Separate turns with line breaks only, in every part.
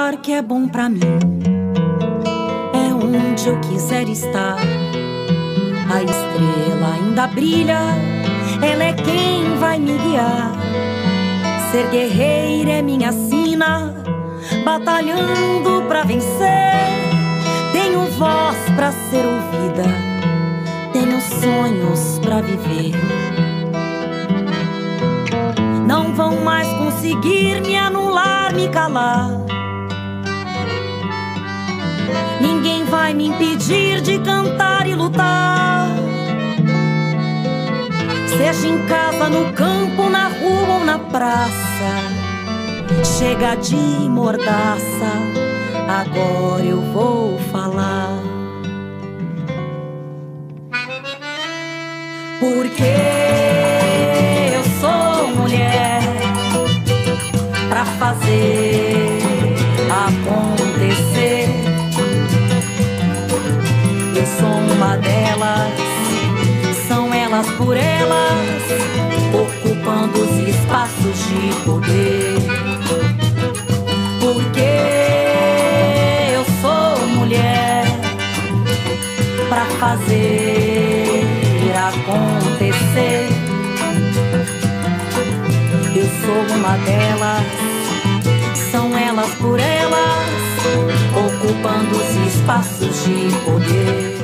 lugar que é bom pra mim, é onde eu quiser estar. A estrela ainda brilha, ela é quem vai me guiar. Ser guerreira é minha sina, batalhando pra vencer. Tenho voz pra ser ouvida, tenho sonhos pra viver. Não vão mais conseguir me anular, me calar. Ninguém vai me impedir de cantar e lutar. Seja em casa, no campo, na rua ou na praça. Chega de mordaça, agora eu vou falar. Porque eu sou mulher pra fazer acontecer. Eu sou uma delas, são elas por elas, ocupando os espaços de poder. Porque eu sou mulher pra fazer acontecer. Eu sou uma delas, são elas por elas, ocupando os espaços de poder.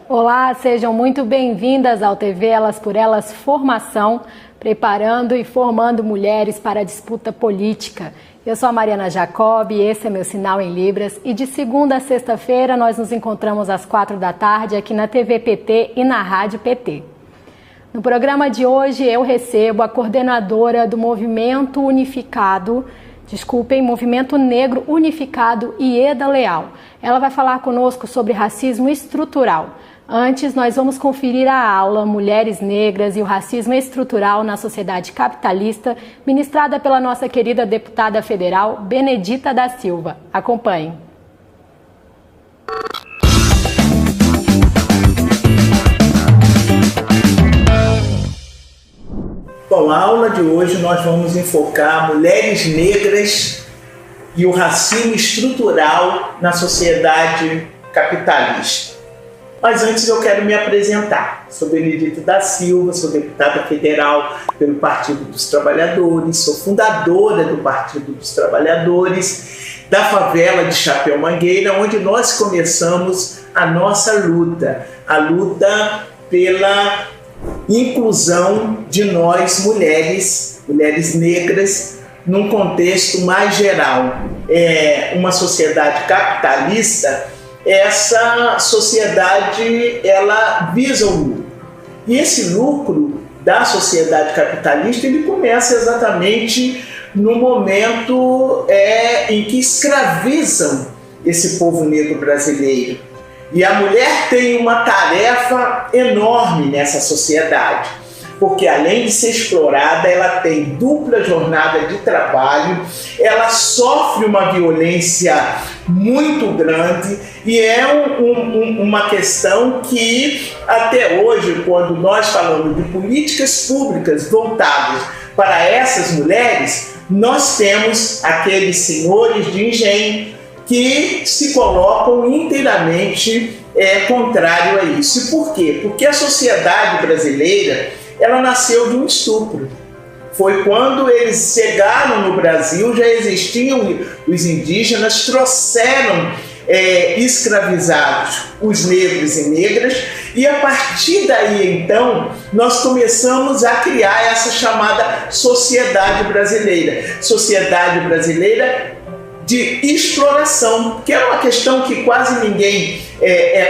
Olá, sejam muito bem-vindas ao TV Elas por Elas Formação, preparando e formando mulheres para a disputa política. Eu sou a Mariana Jacob, esse é meu sinal em Libras, e de segunda a sexta-feira nós nos encontramos às 4 da tarde aqui na TV PT e na Rádio PT. No programa de hoje eu recebo a coordenadora do Movimento Negro Unificado, Ieda Leal. Ela vai falar conosco sobre racismo estrutural. Antes, nós vamos conferir a aula Mulheres Negras e o Racismo Estrutural na Sociedade Capitalista, ministrada pela nossa querida deputada federal, Benedita da Silva. Acompanhe.
Bom, a aula de hoje nós vamos enfocar mulheres negras e o racismo estrutural na sociedade capitalista. Mas antes eu quero me apresentar. Sou Benedita da Silva, sou deputada federal pelo Partido dos Trabalhadores, sou fundadora do Partido dos Trabalhadores, da favela de Chapéu Mangueira, onde nós começamos a nossa luta, a luta pela inclusão de nós, mulheres negras, num contexto mais geral. Uma sociedade capitalista, essa sociedade ela visa o lucro. E esse lucro da sociedade capitalista ele começa exatamente no momento em que escravizam esse povo negro brasileiro. E a mulher tem uma tarefa enorme nessa sociedade, porque além de ser explorada, ela tem dupla jornada de trabalho, ela sofre uma violência muito grande e é uma questão que até hoje, quando nós falamos de políticas públicas voltadas para essas mulheres, nós temos aqueles senhores de engenho que se colocam inteiramente contrário a isso. E por quê? Porque a sociedade brasileira ela nasceu de um estupro. Foi quando eles chegaram no Brasil, já existiam os indígenas, trouxeram escravizados os negros e negras, e a partir daí então nós começamos a criar essa chamada sociedade brasileira de exploração, que é uma questão que quase ninguém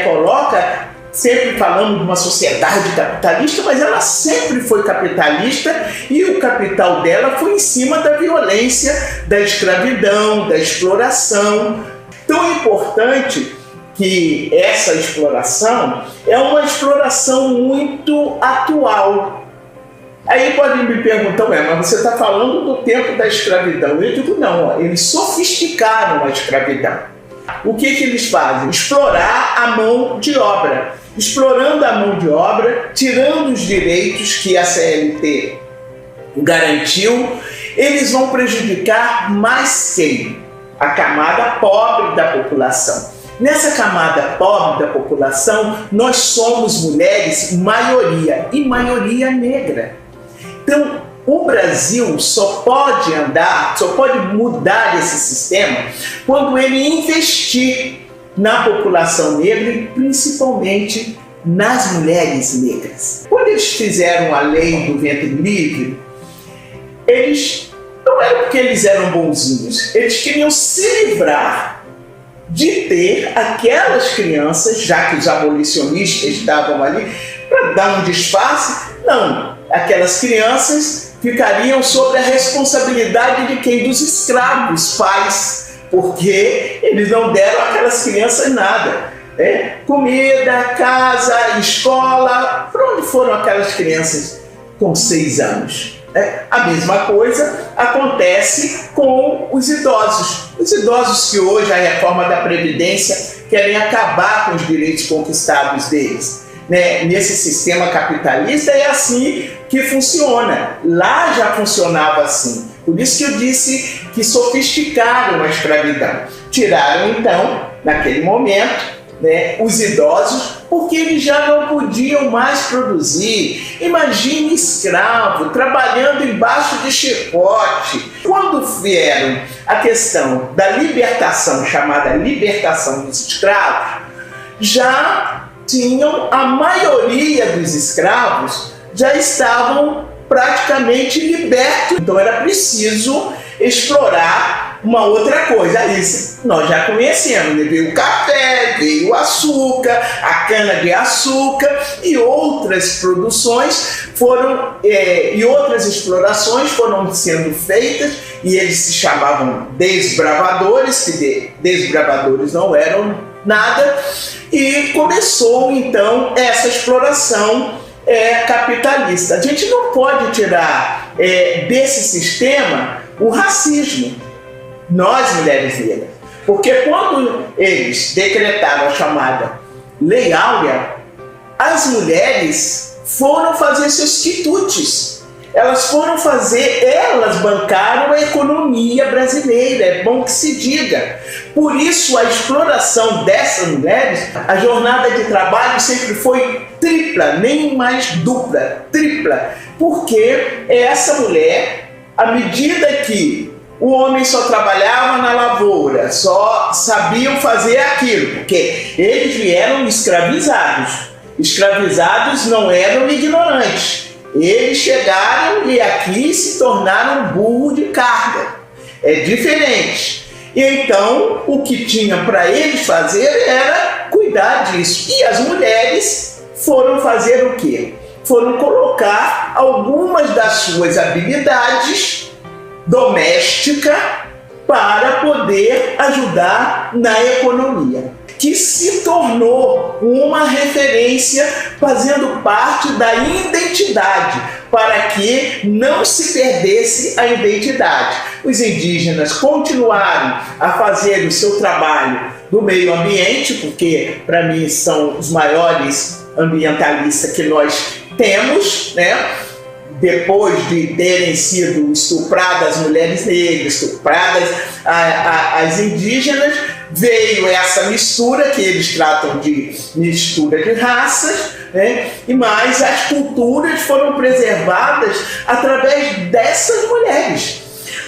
coloca. Sempre falamos de uma sociedade capitalista, mas ela sempre foi capitalista e o capital dela foi em cima da violência, da escravidão, da exploração. Tão importante que essa exploração é uma exploração muito atual. Aí podem me perguntar, mas você está falando do tempo da escravidão. Eu digo, não, eles sofisticaram a escravidão. O que eles fazem? Explorar a mão de obra. Explorando a mão de obra, tirando os direitos que a CLT garantiu, eles vão prejudicar mais quem? A camada pobre da população. Nessa camada pobre da população, nós somos mulheres maioria, e maioria negra. Então, o Brasil só pode andar, só pode mudar esse sistema quando ele investir na população negra e principalmente nas mulheres negras. Quando eles fizeram a lei do ventre livre, eles não era porque eles eram bonzinhos, eles queriam se livrar de ter aquelas crianças, já que os abolicionistas estavam ali, para dar um disfarce. Não, aquelas crianças ficariam sob a responsabilidade de quem? Dos escravos, pais, porque eles não deram àquelas crianças nada. Comida, casa, escola. Para onde foram aquelas crianças com 6 anos? A mesma coisa acontece com os idosos. Os idosos que hoje a reforma da Previdência querem acabar com os direitos conquistados deles. Nesse sistema capitalista é assim que funciona. Lá já funcionava assim. Por isso que eu disse que sofisticaram a escravidão. Tiraram então, naquele momento, os idosos, porque eles já não podiam mais produzir. Imagine escravo trabalhando embaixo de chicote. Quando vieram a questão da libertação, chamada libertação dos escravos, já tinham, a maioria dos escravos já estavam praticamente libertos. Então era preciso explorar uma outra coisa. Isso nós já conhecemos, veio o café, veio o açúcar, a cana-de-açúcar e outras produções foram, e outras explorações foram sendo feitas, e eles se chamavam desbravadores, que desbravadores não eram nada, e começou então essa exploração capitalista. A gente não pode tirar desse sistema o racismo, nós mulheres negras, porque quando eles decretaram a chamada Lei Áurea, as mulheres foram fazer seus quitutes, elas bancaram a economia brasileira, é bom que se diga. Por isso a exploração dessas mulheres, a jornada de trabalho sempre foi tripla, nem mais dupla, tripla, porque essa mulher, à medida que o homem só trabalhava na lavoura, só sabiam fazer aquilo, porque eles vieram escravizados. Escravizados não eram ignorantes. Eles chegaram e aqui se tornaram burro de carga. É diferente. E então, o que tinha para eles fazer era cuidar disso. E as mulheres foram fazer o quê? Foram colocar algumas das suas habilidades domésticas para poder ajudar na economia, que se tornou uma referência, fazendo parte da identidade, para que não se perdesse a identidade. Os indígenas continuaram a fazer o seu trabalho do meio ambiente, porque para mim são os maiores ambientalistas que nós temos, depois de terem sido estupradas as mulheres negras, estupradas as indígenas, veio essa mistura, que eles tratam de mistura de raças, e mais as culturas foram preservadas através dessas mulheres.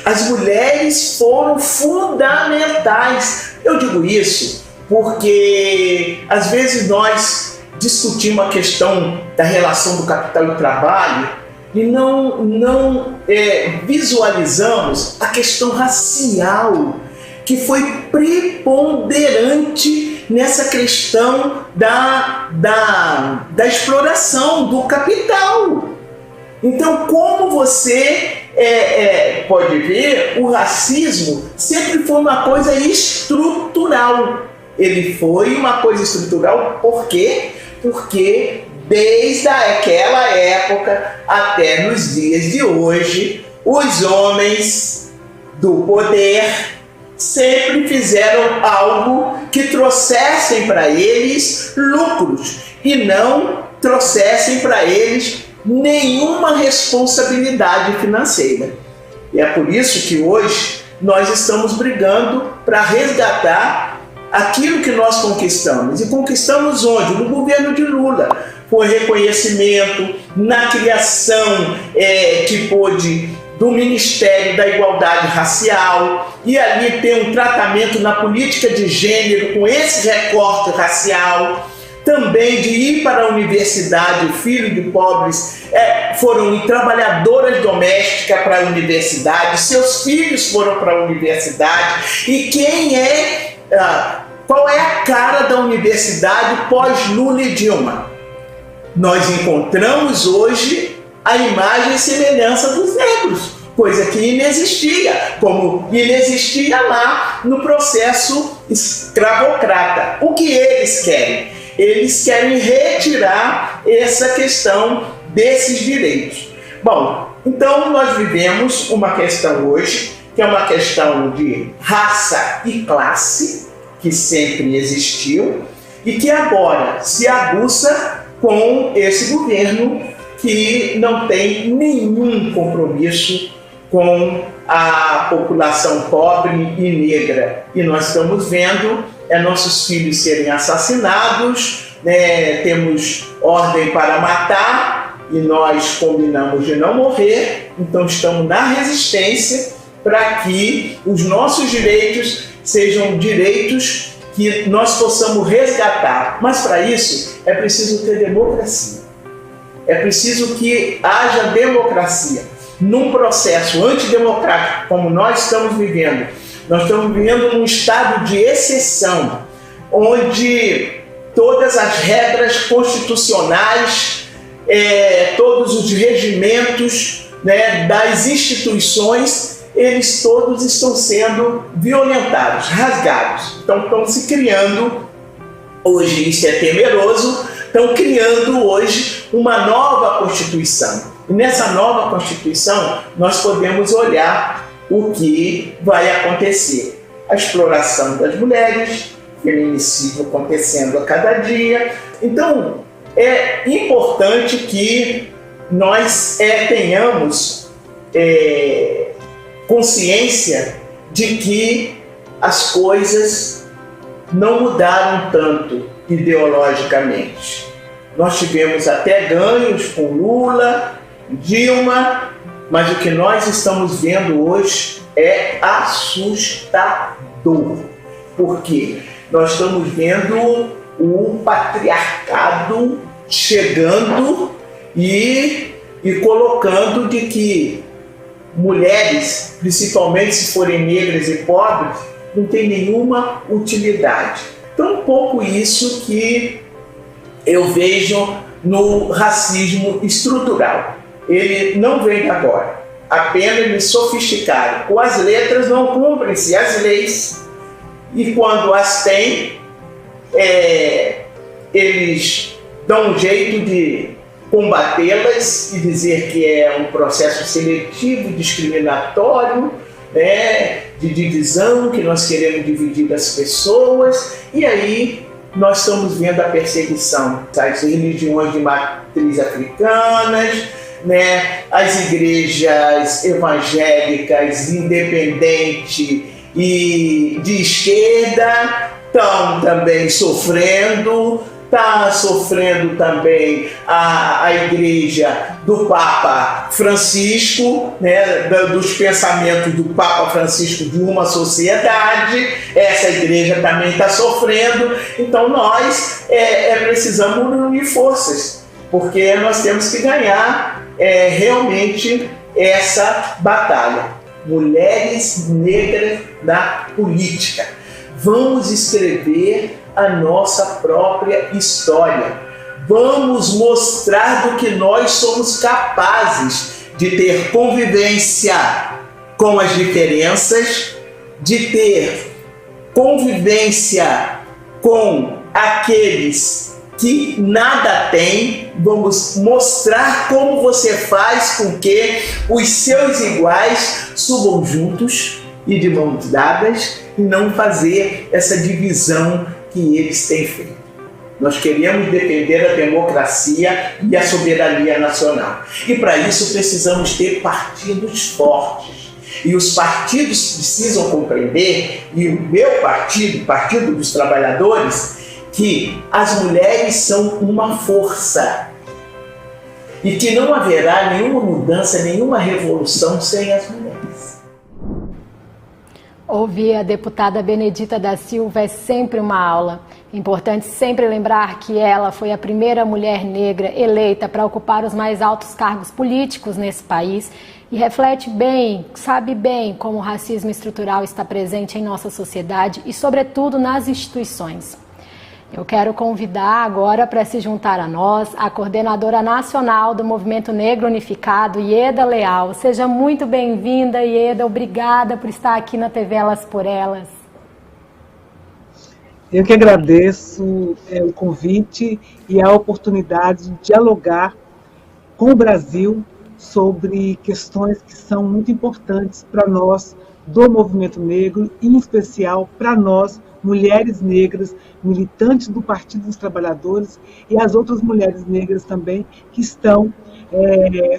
As mulheres foram fundamentais. Eu digo isso porque às vezes nós discutimos a questão da relação do capital e do trabalho e não visualizamos a questão racial, que foi preponderante nessa questão da exploração do capital. Então, como você pode ver, o racismo sempre foi uma coisa estrutural. Ele foi uma coisa estrutural, por quê? Porque desde aquela época até nos dias de hoje, os homens do poder sempre fizeram algo que trouxessem para eles lucros e não trouxessem para eles nenhuma responsabilidade financeira. E é por isso que hoje nós estamos brigando para resgatar aquilo que nós conquistamos. E conquistamos onde? No governo de Lula. Foi reconhecimento na criação que pôde do Ministério da Igualdade Racial, e ali tem um tratamento na política de gênero com esse recorte racial. Também de ir para a universidade, filho de pobres foram trabalhadoras domésticas para a universidade, seus filhos foram para a universidade. E qual é a cara da universidade pós-Lula e Dilma? Nós encontramos hoje a imagem e semelhança dos negros, coisa que inexistia, como inexistia lá no processo escravocrata. O que eles querem? Eles querem retirar essa questão desses direitos. Bom, então nós vivemos uma questão hoje, que é uma questão de raça e classe, que sempre existiu, e que agora se aguça com esse governo que não tem nenhum compromisso com a população pobre e negra. E nós estamos vendo nossos filhos serem assassinados, temos ordem para matar e nós combinamos de não morrer, então estamos na resistência para que os nossos direitos sejam direitos que nós possamos resgatar. Mas para isso é preciso ter democracia. É preciso que haja democracia. Num processo antidemocrático como nós estamos vivendo, nós estamos vivendo num estado de exceção, onde todas as regras constitucionais, todos os regimentos das instituições, eles todos estão sendo violentados, rasgados. Então estão se criando, hoje isso é temeroso, estão criando hoje uma nova Constituição. E nessa nova Constituição nós podemos olhar o que vai acontecer. A exploração das mulheres, feminicídio acontecendo a cada dia. Então é importante que nós tenhamos consciência de que as coisas não mudaram tanto ideologicamente. Nós tivemos até ganhos com Lula, Dilma, mas o que nós estamos vendo hoje é assustador. Por quê? Nós estamos vendo o patriarcado chegando e colocando de que mulheres, principalmente se forem negras e pobres, não tem nenhuma utilidade. Tão pouco isso que eu vejo no racismo estrutural. Ele não vem agora, apenas me sofisticaram. Com as letras não cumprem-se as leis, e quando as têm, eles dão um jeito de combatê-las e dizer que é um processo seletivo, discriminatório, de divisão, que nós queremos dividir as pessoas, e aí nós estamos vendo a perseguição das religiões de matriz africanas, as igrejas evangélicas independentes e de esquerda estão também sofrendo. Está sofrendo também a igreja do Papa Francisco, dos pensamentos do Papa Francisco de uma sociedade. Essa igreja também está sofrendo. Então nós precisamos unir forças, porque nós temos que ganhar realmente essa batalha. Mulheres negras na política. Vamos escrever a nossa própria história. Vamos mostrar do que nós somos capazes de ter convivência com as diferenças, de ter convivência com aqueles que nada têm. Vamos mostrar como você faz com que os seus iguais subam juntos e de mãos dadas e não fazer essa divisão que eles têm feito. Nós queremos defender a democracia e a soberania nacional. E para isso precisamos ter partidos fortes. E os partidos precisam compreender, e o meu partido, o Partido dos Trabalhadores, que as mulheres são uma força. E que não haverá nenhuma mudança, nenhuma revolução sem as mulheres.
Ouvir a deputada Benedita da Silva é sempre uma aula. É importante sempre lembrar que ela foi a primeira mulher negra eleita para ocupar os mais altos cargos políticos nesse país e reflete bem, sabe bem como o racismo estrutural está presente em nossa sociedade e, sobretudo, nas instituições. Eu quero convidar agora para se juntar a nós a coordenadora nacional do Movimento Negro Unificado, Ieda Leal. Seja muito bem-vinda, Ieda. Obrigada por estar aqui na TV Elas por Elas.
Eu que agradeço o convite e a oportunidade de dialogar com o Brasil sobre questões que são muito importantes para nós do movimento negro, e em especial para nós, mulheres negras, militantes do Partido dos Trabalhadores, e as outras mulheres negras também que estão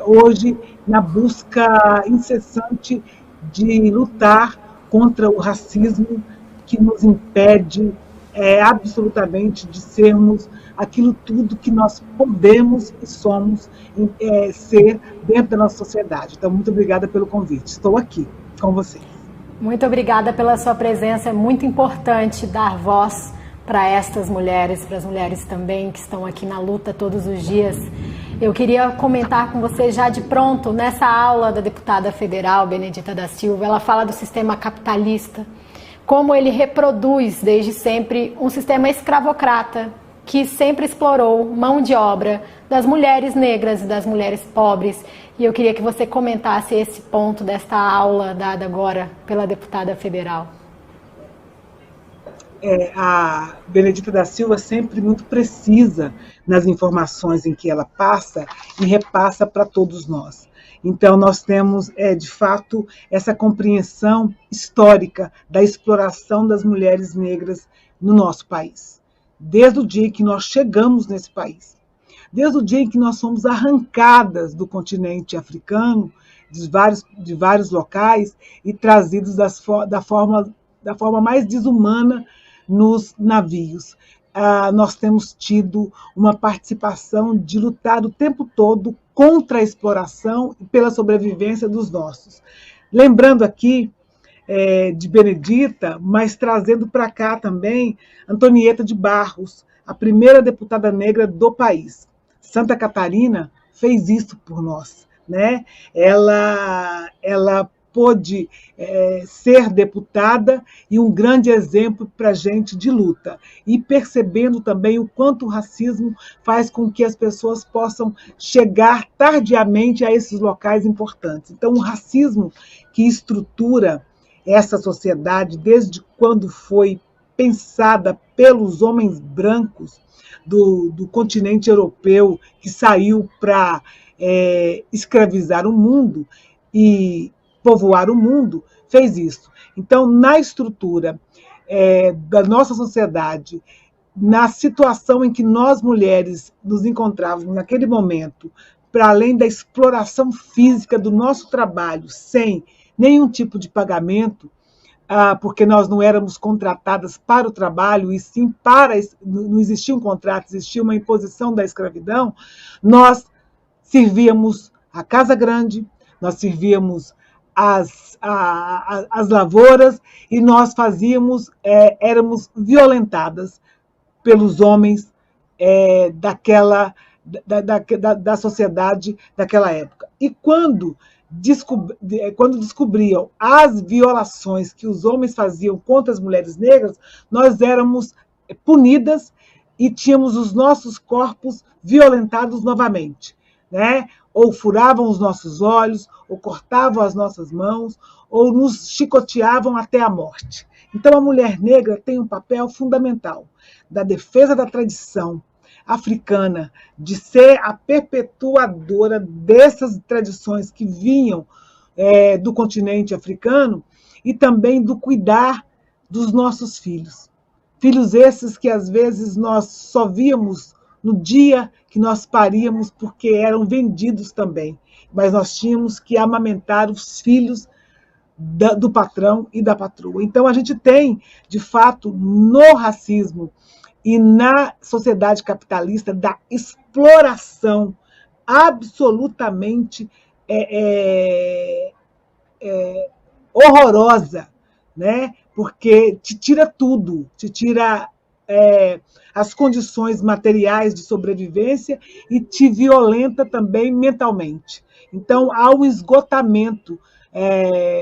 hoje na busca incessante de lutar contra o racismo que nos impede absolutamente de sermos aquilo tudo que nós podemos e somos ser dentro da nossa sociedade. Então, muito obrigada pelo convite. Estou aqui com vocês.
Muito obrigada pela sua presença. É muito importante dar voz para estas mulheres, para as mulheres também que estão aqui na luta todos os dias. Eu queria comentar com você já de pronto, nessa aula da deputada federal Benedita da Silva, ela fala do sistema capitalista, como ele reproduz desde sempre um sistema escravocrata que sempre explorou mão de obra das mulheres negras e das mulheres pobres. E eu queria que você comentasse esse ponto desta aula dada agora pela deputada federal.
A Benedita da Silva é sempre muito precisa nas informações em que ela passa e repassa para todos nós. Então, nós temos, de fato, essa compreensão histórica da exploração das mulheres negras no nosso país. Desde o dia em que nós chegamos nesse país. Desde o dia em que nós fomos arrancadas do continente africano, de vários locais, e trazidos da forma mais desumana nos navios. Nós temos tido uma participação de lutar o tempo todo contra a exploração e pela sobrevivência dos nossos. Lembrando aqui de Benedita, mas trazendo para cá também Antonieta de Barros, a primeira deputada negra do país. Santa Catarina fez isso por nós, né? Ela pôde ser deputada e um grande exemplo para a gente de luta. E percebendo também o quanto o racismo faz com que as pessoas possam chegar tardiamente a esses locais importantes. Então, o racismo que estrutura essa sociedade, desde quando foi pensada pelos homens brancos do continente europeu, que saiu para escravizar o mundo e povoar o mundo, fez isso. Então, na estrutura da nossa sociedade, na situação em que nós, mulheres, nos encontrávamos naquele momento, para além da exploração física do nosso trabalho, sem nenhum tipo de pagamento, porque nós não éramos contratadas para o trabalho, e sim não existia um contrato, existia uma imposição da escravidão, nós servíamos a casa grande, nós servíamos as lavouras, e nós éramos violentadas pelos homens da sociedade daquela época. E quando descobriam as violações que os homens faziam contra as mulheres negras, nós éramos punidas e tínhamos os nossos corpos violentados novamente, né? Ou furavam os nossos olhos, ou cortavam as nossas mãos, ou nos chicoteavam até a morte. Então, a mulher negra tem um papel fundamental da defesa da tradição africana, de ser a perpetuadora dessas tradições que vinham do continente africano, e também do cuidar dos nossos filhos. Filhos esses que às vezes nós só víamos no dia que nós paríamos, porque eram vendidos também. Mas nós tínhamos que amamentar os filhos do patrão e da patroa. Então a gente tem, de fato, no racismo e na sociedade capitalista, da exploração absolutamente horrorosa, né? Porque te tira tudo, te tira as condições materiais de sobrevivência e te violenta também mentalmente. Então, há um esgotamento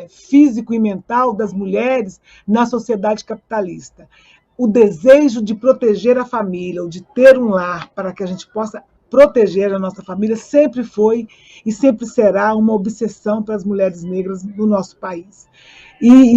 físico e mental das mulheres na sociedade capitalista. O desejo de proteger a família, ou de ter um lar para que a gente possa proteger a nossa família, sempre foi e sempre será uma obsessão para as mulheres negras no nosso país. E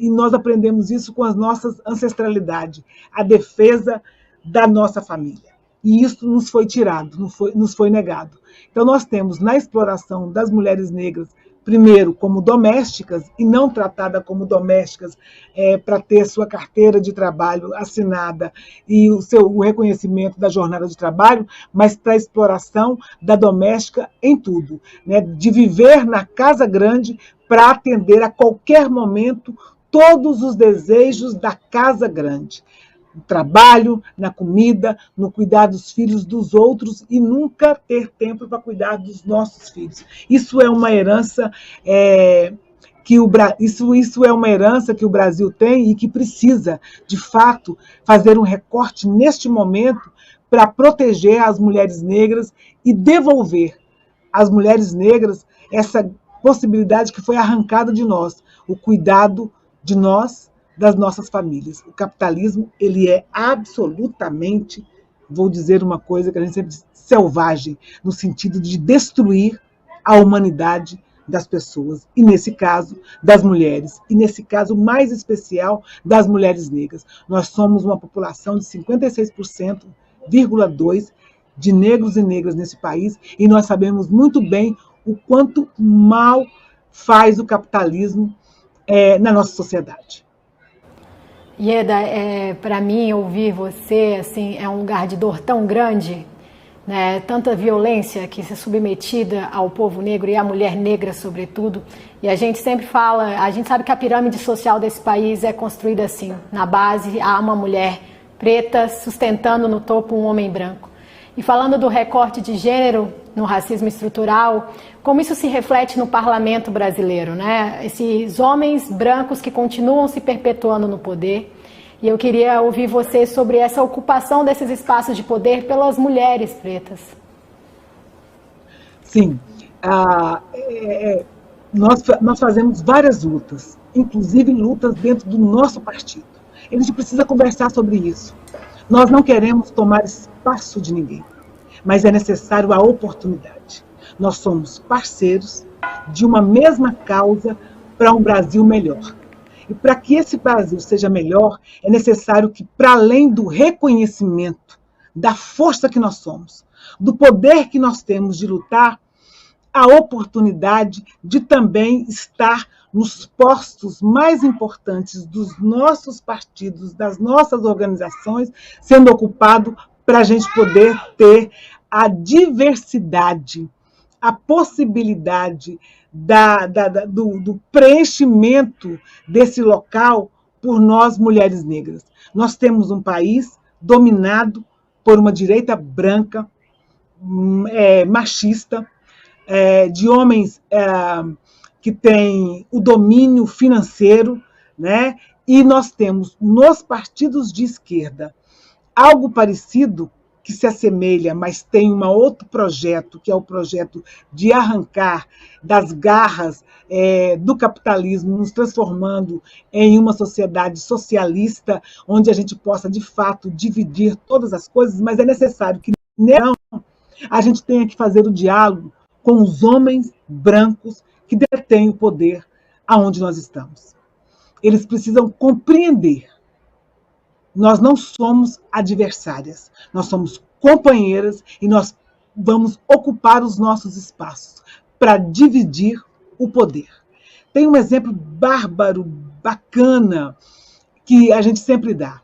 nós aprendemos isso com as nossas ancestralidades, a defesa da nossa família. E isso nos foi tirado, nos foi negado. Então nós temos na exploração das mulheres negras, primeiro como domésticas, e não tratada como domésticas para ter sua carteira de trabalho assinada e o reconhecimento da jornada de trabalho, mas para a exploração da doméstica em tudo, né? De viver na casa grande para atender a qualquer momento todos os desejos da casa grande. No trabalho, na comida, no cuidar dos filhos dos outros e nunca ter tempo para cuidar dos nossos filhos. Isso é uma herança isso é uma herança que o Brasil tem e que precisa, de fato, fazer um recorte neste momento para proteger as mulheres negras e devolver às mulheres negras essa possibilidade que foi arrancada de nós, o cuidado de nós, das nossas famílias. O capitalismo, ele é absolutamente, vou dizer uma coisa que a gente sempre diz, selvagem, no sentido de destruir a humanidade das pessoas, e nesse caso, das mulheres, e nesse caso mais especial, das mulheres negras. Nós somos uma população de 56,2% de negros e negras nesse país, e nós sabemos muito bem o quanto mal faz o capitalismo na nossa sociedade.
Ieda, para mim, ouvir você assim, é um lugar de dor tão grande, né? Tanta violência que se é submetida ao povo negro e à mulher negra, sobretudo. E a gente sempre fala, a gente sabe que a pirâmide social desse país é construída assim. Na base, há uma mulher preta sustentando no topo um homem branco. E falando do recorte de gênero no racismo estrutural, como isso se reflete no parlamento brasileiro, né? Esses homens brancos que continuam se perpetuando no poder. E eu queria ouvir você sobre essa ocupação desses espaços de poder pelas mulheres pretas.
Sim, nós fazemos várias lutas, inclusive lutas dentro do nosso partido. A gente precisa conversar sobre isso. Nós não queremos tomar espaço de ninguém, mas é necessário a oportunidade. Nós somos parceiros de uma mesma causa para um Brasil melhor. E para que esse Brasil seja melhor, é necessário que, para além do reconhecimento da força que nós somos, do poder que nós temos de lutar, a oportunidade de também estar nos postos mais importantes dos nossos partidos, das nossas organizações, sendo ocupado para a gente poder ter a diversidade, a possibilidade do preenchimento desse local por nós, mulheres negras. Nós temos um país dominado por uma direita branca, machista, de homens que têm o domínio financeiro, né? E nós temos nos partidos de esquerda algo parecido que se assemelha, mas tem um outro projeto, que é o projeto de arrancar das garras do capitalismo, nos transformando em uma sociedade socialista, onde a gente possa, de fato, dividir todas as coisas, mas é necessário que não a gente tenha que fazer o diálogo com os homens brancos que detêm o poder aonde nós estamos. Eles precisam compreender. Nós não somos adversárias, nós somos companheiras e nós vamos ocupar os nossos espaços para dividir o poder. Tem um exemplo bárbaro, bacana, que a gente sempre dá.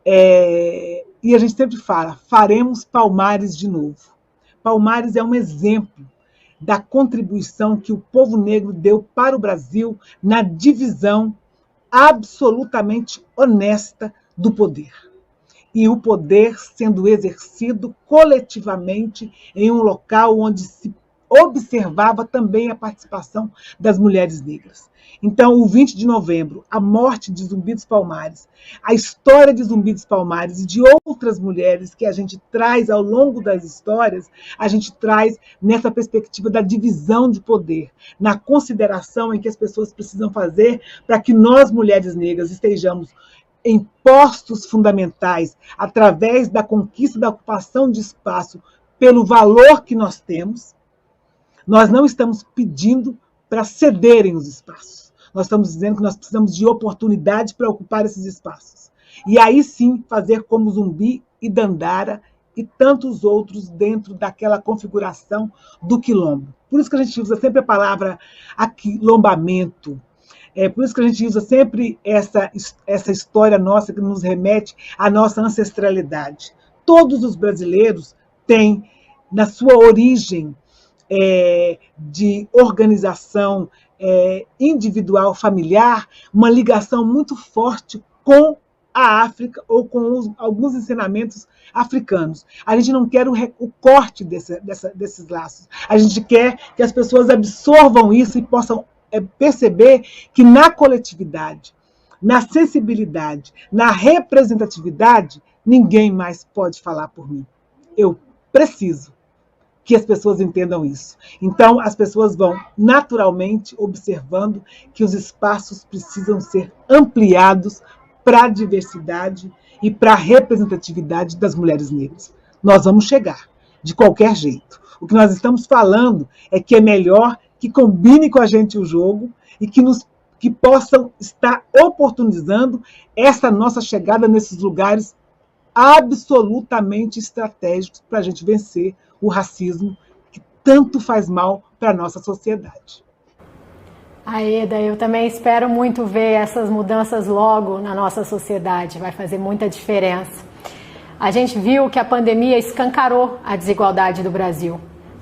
E a gente sempre fala, faremos Palmares de novo. Palmares é um exemplo da contribuição que o povo negro deu para o Brasil na divisão absolutamente honesta do poder. E o poder sendo exercido coletivamente em um local onde se observava também a participação das mulheres negras. Então, o 20 de novembro, a morte de Zumbi dos Palmares, a história de Zumbi dos Palmares e de outras mulheres que a gente traz ao longo das histórias, a gente traz nessa perspectiva da divisão de poder, na consideração em que as pessoas precisam fazer para que nós, mulheres negras, estejamos em postos fundamentais, através da conquista da ocupação de espaço, pelo valor que nós temos. Nós não estamos pedindo para cederem os espaços. Nós estamos dizendo que nós precisamos de oportunidade para ocupar esses espaços. E aí sim fazer como Zumbi e Dandara e tantos outros dentro daquela configuração do quilombo. Por isso que a gente usa sempre a palavra aquilombamento. Por isso que a gente usa sempre essa história nossa que nos remete à nossa ancestralidade. Todos os brasileiros têm, na sua origem de organização individual, familiar, uma ligação muito forte com a África ou com alguns ensinamentos africanos. A gente não quer o corte desses laços. A gente quer que as pessoas absorvam isso e possam perceber que na coletividade, na sensibilidade, na representatividade, ninguém mais pode falar por mim. Eu preciso que as pessoas entendam isso. Então, as pessoas vão naturalmente observando que os espaços precisam ser ampliados para a diversidade e para a representatividade das mulheres negras. Nós vamos chegar, de qualquer jeito. O que nós estamos falando é que é melhor que combine com a gente o jogo e que possam estar oportunizando essa nossa chegada nesses lugares absolutamente estratégicos para a gente vencer o racismo que tanto faz mal para a nossa sociedade.
Aida, eu também espero muito ver essas mudanças logo na nossa sociedade, vai fazer muita diferença. A gente viu que a pandemia escancarou a desigualdade do Brasil,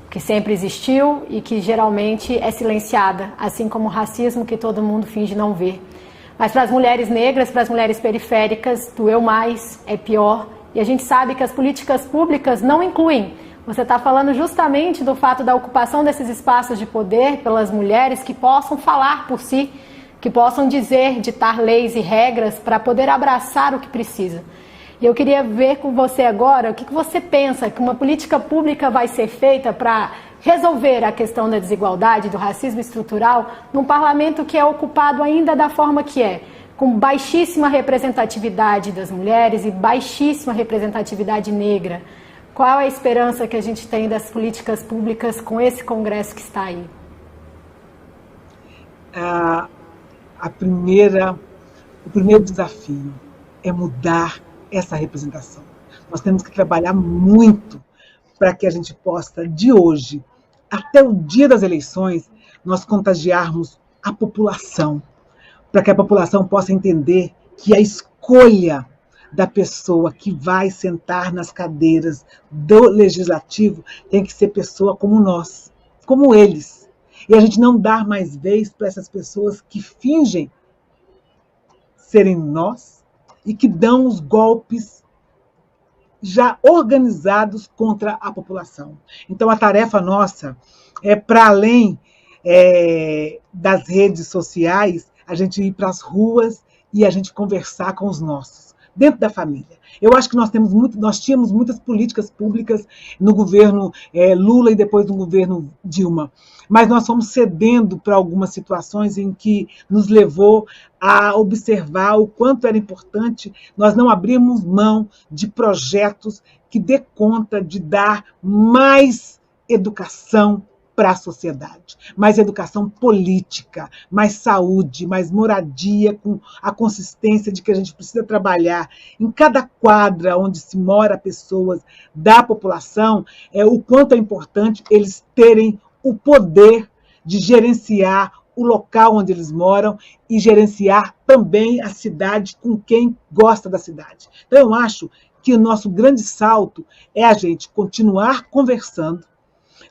que sempre existiu e que geralmente é silenciada, assim como o racismo que todo mundo finge não ver. Mas para as mulheres negras, para as mulheres periféricas, doeu mais, é pior, e a gente sabe que as políticas públicas não incluem. Você está falando justamente do fato da ocupação desses espaços de poder pelas mulheres que possam falar por si, que possam ditar leis e regras para poder abraçar o que precisa. E eu queria ver com você agora o que você pensa que uma política pública vai ser feita para resolver a questão da desigualdade, do racismo estrutural, num parlamento que é ocupado ainda da forma que é, com baixíssima representatividade das mulheres e baixíssima representatividade negra. Qual é a esperança que a gente tem das políticas públicas com esse Congresso que está aí?
O primeiro desafio é mudar essa representação. Nós temos que trabalhar muito para que a gente possa, de hoje até o dia das eleições, nós contagiarmos a população, para que a população possa entender que a escolha da pessoa que vai sentar nas cadeiras do Legislativo tem que ser pessoa como nós, como eles. E a gente não dar mais vez para essas pessoas que fingem serem nós e que dão os golpes já organizados contra a população. Então, a tarefa nossa é, para além das redes sociais, a gente ir para as ruas e a gente conversar com os nossos, dentro da família. Eu acho que nós tínhamos muitas políticas públicas no governo Lula e depois no governo Dilma, mas nós fomos cedendo para algumas situações em que nos levou a observar o quanto era importante nós não abrirmos mão de projetos que dê conta de dar mais educação para a sociedade, mais educação política, mais saúde, mais moradia, com a consistência de que a gente precisa trabalhar em cada quadra onde se mora pessoas da população, o quanto é importante eles terem o poder de gerenciar o local onde eles moram e gerenciar também a cidade com quem gosta da cidade. Então, eu acho que o nosso grande salto é a gente continuar conversando,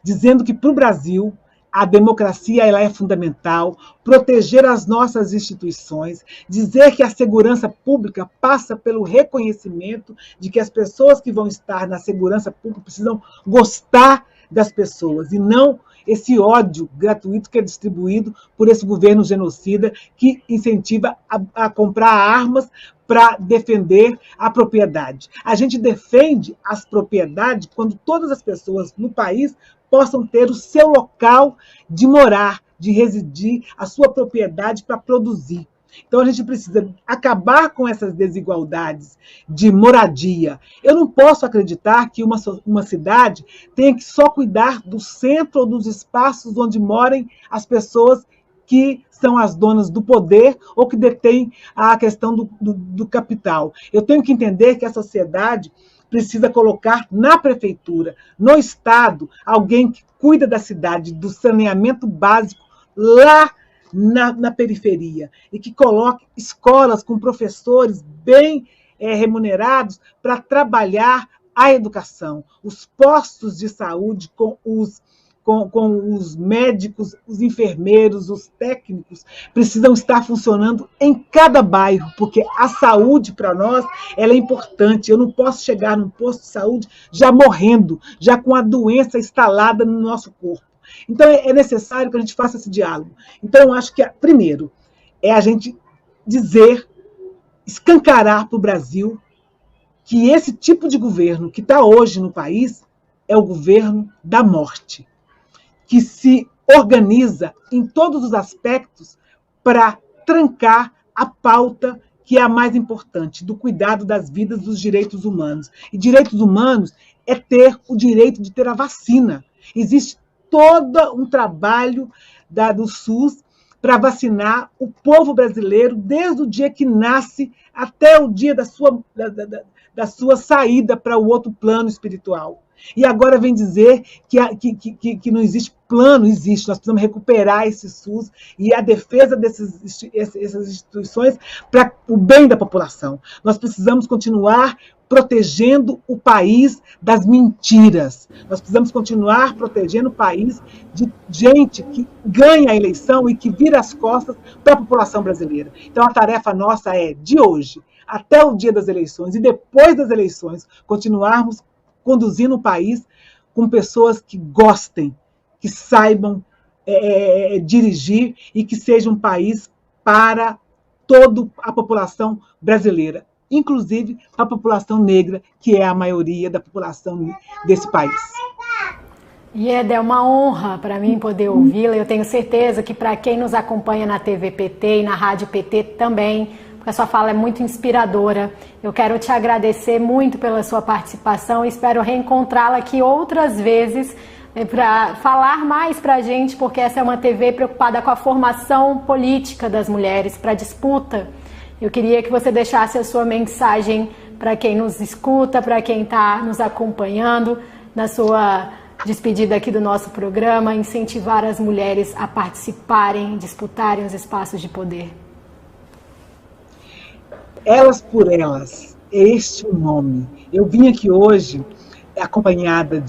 dizendo que para o Brasil a democracia ela é fundamental, proteger as nossas instituições, dizer que a segurança pública passa pelo reconhecimento de que as pessoas que vão estar na segurança pública precisam gostar das pessoas e não esse ódio gratuito que é distribuído por esse governo genocida que incentiva a comprar armas para defender a propriedade. A gente defende as propriedades quando todas as pessoas no país possam ter o seu local de morar, de residir, a sua propriedade para produzir. Então, a gente precisa acabar com essas desigualdades de moradia. Eu não posso acreditar que uma cidade tenha que só cuidar do centro ou dos espaços onde morem as pessoas que são as donas do poder ou que detêm a questão do capital. Eu tenho que entender que a sociedade precisa colocar na prefeitura, no Estado, alguém que cuida da cidade, do saneamento básico lá na periferia e que coloque escolas com professores bem remunerados para trabalhar a educação, os postos de saúde com os médicos, os enfermeiros, os técnicos, precisam estar funcionando em cada bairro, porque a saúde, para nós, ela é importante. Eu não posso chegar num posto de saúde já morrendo, já com a doença instalada no nosso corpo. Então, é necessário que a gente faça esse diálogo. Então, eu acho que, primeiro, é a gente dizer, escancarar para o Brasil que esse tipo de governo que está hoje no país é o governo da morte, que se organiza em todos os aspectos para trancar a pauta que é a mais importante, do cuidado das vidas, dos direitos humanos. E direitos humanos é ter o direito de ter a vacina. Existe todo um trabalho do SUS para vacinar o povo brasileiro desde o dia que nasce até o dia da sua saída para o outro plano espiritual. E agora vem dizer que não existe plano, existe. Nós precisamos recuperar esse SUS e a defesa essas instituições para o bem da população. Nós precisamos continuar protegendo o país das mentiras. Nós precisamos continuar protegendo o país de gente que ganha a eleição e que vira as costas para a população brasileira. Então, a tarefa nossa é, de hoje até o dia das eleições e depois das eleições, continuarmos conduzindo o país com pessoas que gostem, que saibam dirigir e que seja um país para toda a população brasileira, inclusive a população negra, que é a maioria da população desse país.
Ieda, é uma honra para mim poder ouvi-la. Eu tenho certeza que para quem nos acompanha na TV PT e na Rádio PT também, porque a sua fala é muito inspiradora. Eu quero te agradecer muito pela sua participação e espero reencontrá-la aqui outras vezes para falar mais para a gente, porque essa é uma TV preocupada com a formação política das mulheres, para a disputa. Eu queria que você deixasse a sua mensagem para quem nos escuta, para quem está nos acompanhando, na sua despedida aqui do nosso programa, incentivar as mulheres a participarem, disputarem os espaços de poder.
Elas por Elas, é este o nome. Eu vim aqui hoje acompanhada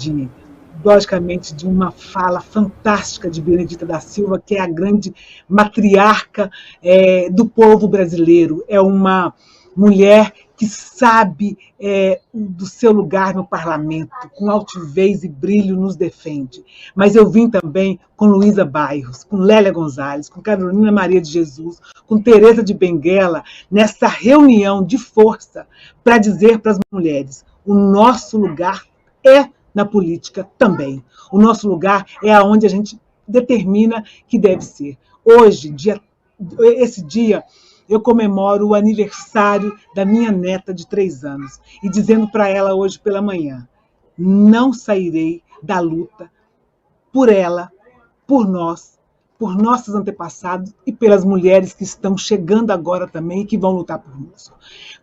logicamente, de uma fala fantástica de Benedita da Silva, que é a grande matriarca do povo brasileiro. É uma mulher que sabe do seu lugar no parlamento, com altivez e brilho nos defende. Mas eu vim também com Luísa Bairros, com Lélia Gonzalez, com Carolina Maria de Jesus, com Teresa de Benguela, nessa reunião de força para dizer para as mulheres: o nosso lugar é na política também. O nosso lugar é aonde a gente determina que deve ser. Hoje, esse dia, eu comemoro o aniversário da minha neta de 3 anos, e dizendo para ela hoje pela manhã: não sairei da luta por ela, por nós, por nossos antepassados e pelas mulheres que estão chegando agora também e que vão lutar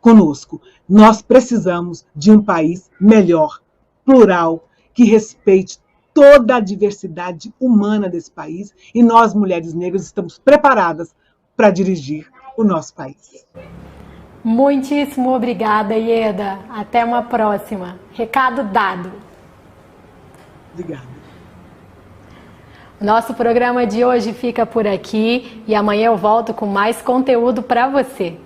conosco. Nós precisamos de um país melhor, plural, que respeite toda a diversidade humana desse país, e nós, mulheres negras, estamos preparadas para dirigir o nosso país.
Muitíssimo obrigada, Ieda. Até uma próxima. Recado dado.
Obrigada.
Nosso programa de hoje fica por aqui e amanhã eu volto com mais conteúdo para você.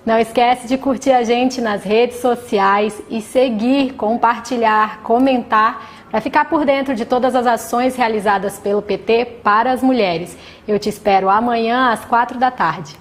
Não esquece de curtir a gente nas redes sociais e seguir, compartilhar, comentar para ficar por dentro de todas as ações realizadas pelo PT para as mulheres. Eu te espero amanhã às 4 da tarde.